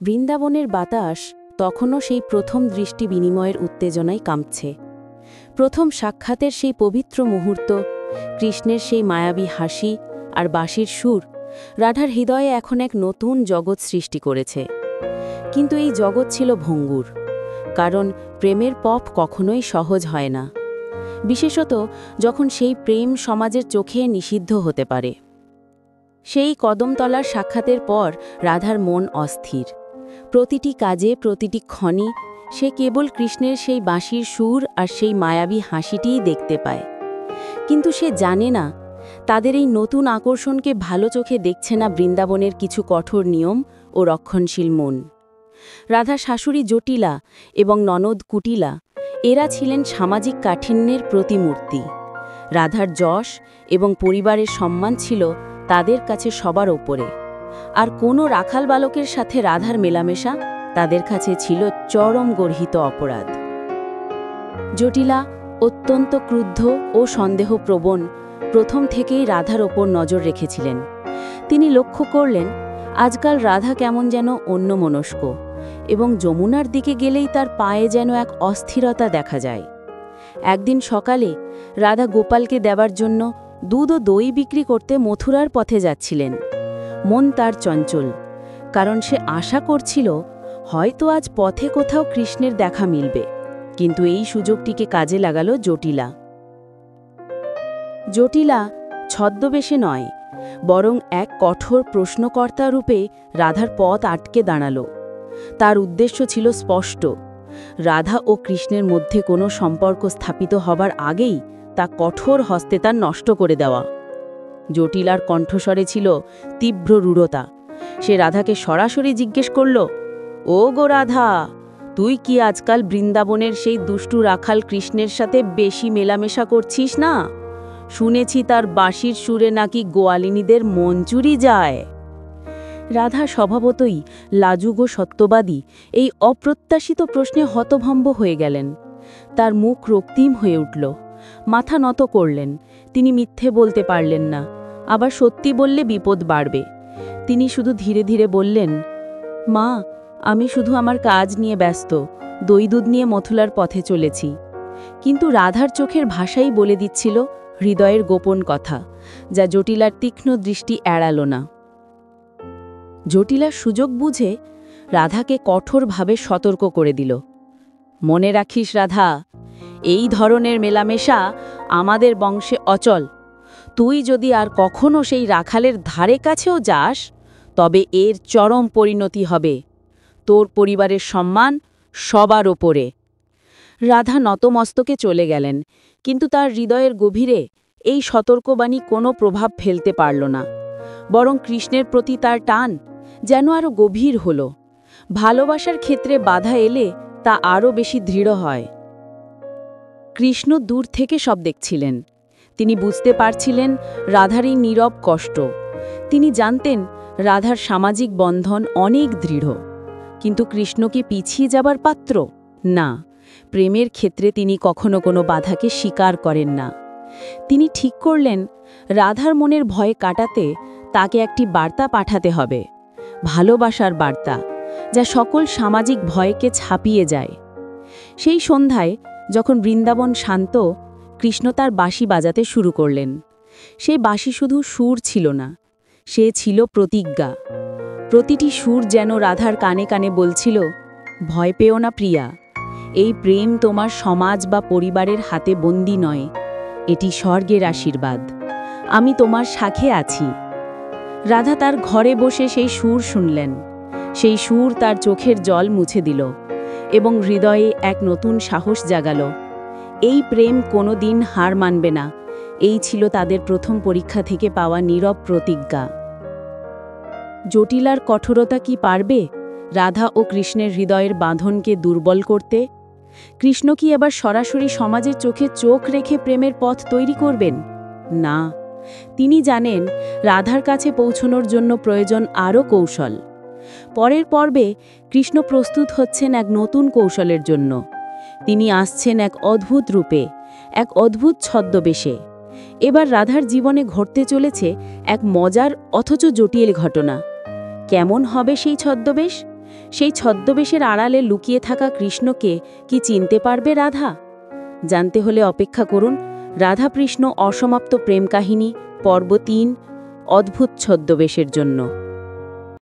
বৃন্দাবনের বাতাস তখনও সেই প্রথম দৃষ্টি বিনিময়ের উত্তেজনায় কাঁপছে। প্রথম সাক্ষাতের সেই পবিত্র মুহূর্ত, কৃষ্ণের সেই মায়াবী হাসি আর বাঁশির সুর রাধার হৃদয়ে এখন এক নতুন জগৎ সৃষ্টি করেছে। কিন্তু এই জগৎ ছিল ভঙ্গুর, কারণ প্রেমের পথ কখনোই সহজ হয় না, বিশেষত যখন সেই প্রেম সমাজের চোখে নিষিদ্ধ হতে পারে। সেই কদমতলার সাক্ষাতের পর রাধার মন অস্থির। প্রতিটি কাজে, প্রতিটি ক্ষণে সে কেবল কৃষ্ণের সেই বাঁশির সুর আর সেই মায়াবী হাসিটিই দেখতে পায়। কিন্তু সে জানে না, তাদের এই নতুন আকর্ষণকে ভালো চোখে দেখছে না বৃন্দাবনের কিছু কঠোর নিয়ম ও রক্ষণশীল মন। রাধা শাশুড়ি জটিলা এবং ননদ কুটিলা এরা ছিলেন সামাজিক কাঠিন্যের প্রতিমূর্তি। রাধার যশ এবং পরিবারের সম্মান ছিল তাদের কাছে সবার ওপরে, আর কোনো রাখাল বালকের সাথে রাধার মেলামেশা তাদের কাছে ছিল চরম গর্হিত অপরাধ। জটিলা অত্যন্ত ক্রুদ্ধ ও সন্দেহপ্রবণ প্রথম থেকেই রাধার ওপর নজর রেখেছিলেন। তিনি লক্ষ্য করলেন আজকাল রাধা কেমন যেন অন্যমনস্ক, এবং যমুনার দিকে গেলেই তার পায়ে যেন এক অস্থিরতা দেখা যায়। একদিন সকালে রাধা গোপালকে দেবার জন্য দুধ ও দই বিক্রি করতে মথুরার পথে যাচ্ছিলেন। মন তার চঞ্চল, কারণ সে আশা করছিল হয়তো আজ পথে কোথাও কৃষ্ণের দেখা মিলবে। কিন্তু এই সুযোগটিকে কাজে লাগালো জটিলা। জটিলা ছদ্মবেশে নয়, বরং এক কঠোর প্রশ্নকর্তা রূপে রাধার পথ আটকে দাঁড়াল। তার উদ্দেশ্য ছিল স্পষ্ট, রাধা ও কৃষ্ণের মধ্যে কোনো সম্পর্ক স্থাপিত হবার আগেই তা কঠোর হস্তে তার নষ্ট করে দেওয়া। জটিলার কণ্ঠস্বরে ছিল তীব্র রূঢ়তা। সে রাধাকে সরাসরি জিজ্ঞেস করল, ও গো রাধা, তুই কি আজকাল বৃন্দাবনের সেই দুষ্টু রাখাল কৃষ্ণের সাথে বেশি মেলামেশা করছিস না? শুনেছি তার বাঁশির সুরে নাকি গোয়ালিনীদের মন চুরি যায়। রাধা স্বভাবতই লাজুক ও সত্যবাদী এই অপ্রত্যাশিত প্রশ্নে হতভম্ব হয়ে গেলেন। তার মুখ রক্তিম হয়ে উঠল, মাথা নত করলেন। তিনি মিথ্যে বলতে পারলেন না, আবার সত্যি বললে বিপদ বাড়বে। তিনি শুধু ধীরে ধীরে বললেন, মা, আমি শুধু আমার কাজ নিয়ে ব্যস্ত, দই দুধ নিয়ে মথুরার পথে চলেছি। কিন্তু রাধার চোখের ভাষাই বলে দিচ্ছিল হৃদয়ের গোপন কথা, যা জটিলার তীক্ষ্ণ দৃষ্টি এড়াল না। জটিলার সুযোগ বুঝে রাধাকে কঠোরভাবে সতর্ক করে দিল, মনে রাখিস রাধা, এই ধরনের মেলামেশা আমাদের বংশে অচল। তুই যদি আর কখনো সেই রাখালের ধারে কাছেও যাস, তবে এর চরম পরিণতি হবে। তোর পরিবারের সম্মান সবার ওপরে। রাধা নতমস্তকে চলে গেলেন, কিন্তু তার হৃদয়ের গভীরে এই সতর্কবাণী কোনো প্রভাব ফেলতে পারল না। বরং কৃষ্ণের প্রতি তার টান যেন আরও গভীর হল। ভালোবাসার ক্ষেত্রে বাধা এলে তা আরও বেশি দৃঢ় হয়। কৃষ্ণ দূর থেকে সব দেখছিলেন। তিনি বুঝতে পারছিলেন রাধার এই নীরব কষ্ট। তিনি জানতেন রাধার সামাজিক বন্ধন অনেক দৃঢ়। কিন্তু কৃষ্ণ কি পিছিয়ে যাবার পাত্র? না, প্রেমের ক্ষেত্রে তিনি কখনো কোনো বাধাকে স্বীকার করেন না। তিনি ঠিক করলেন রাধার মনের ভয় কাটাতে তাকে একটি বার্তা পাঠাতে হবে, ভালোবাসার বার্তা, যা সকল সামাজিক ভয়কে ছাপিয়ে যায়। সেই সন্ধ্যায় যখন বৃন্দাবন শান্ত, কৃষ্ণ তার বাঁশি বাজাতে শুরু করলেন। সেই বাঁশি শুধু সুর ছিল না, সে ছিল প্রতিজ্ঞা। প্রতিটি সুর যেন রাধার কানে কানে বলছিল, ভয় পেও না প্রিয়া, এই প্রেম তোমার সমাজ বা পরিবারের হাতে বন্দী নয়, এটি স্বর্গের আশীর্বাদ। আমি তোমার সাথে আছি। রাধা তার ঘরে বসে সেই সুর শুনলেন। সেই সুর তার চোখের জল মুছে দিল এবং হৃদয়ে এক নতুন সাহস জাগাল। এই প্রেম কোনো দিন হার মানবে না। এই ছিল তাদের প্রথম পরীক্ষা থেকে পাওয়া নীরব প্রতিজ্ঞা। জটিলার কঠোরতা কি পারবে রাধা ও কৃষ্ণের হৃদয়ের বাঁধনকে দুর্বল করতে? কৃষ্ণ কি এবার সরাসরি সমাজের চোখে চোখ রেখে প্রেমের পথ তৈরি করবেন? না, তিনি জানেন রাধার কাছে পৌঁছনোর জন্য প্রয়োজন আরও কৌশল। পরের পর্বে কৃষ্ণ প্রস্তুত হচ্ছেন এক নতুন কৌশলের জন্য। তিনি আসছেন এক অদ্ভুত রূপে, এক অদ্ভুত ছদ্মবেশে। এবার রাধার জীবনে ঘটতে চলেছে এক মজার অথচ জটিল ঘটনা। কেমন হবে সেই ছদ্মবেশ? সেই ছদ্মবেশের আড়ালে লুকিয়ে থাকা কৃষ্ণকে কি চিনতে পারবে রাধা? জানতে হলে অপেক্ষা করুন রাধাকৃষ্ণ অসমাপ্ত প্রেম কাহিনী পর্ব ৩ অদ্ভুত ছদ্মবেশের জন্য।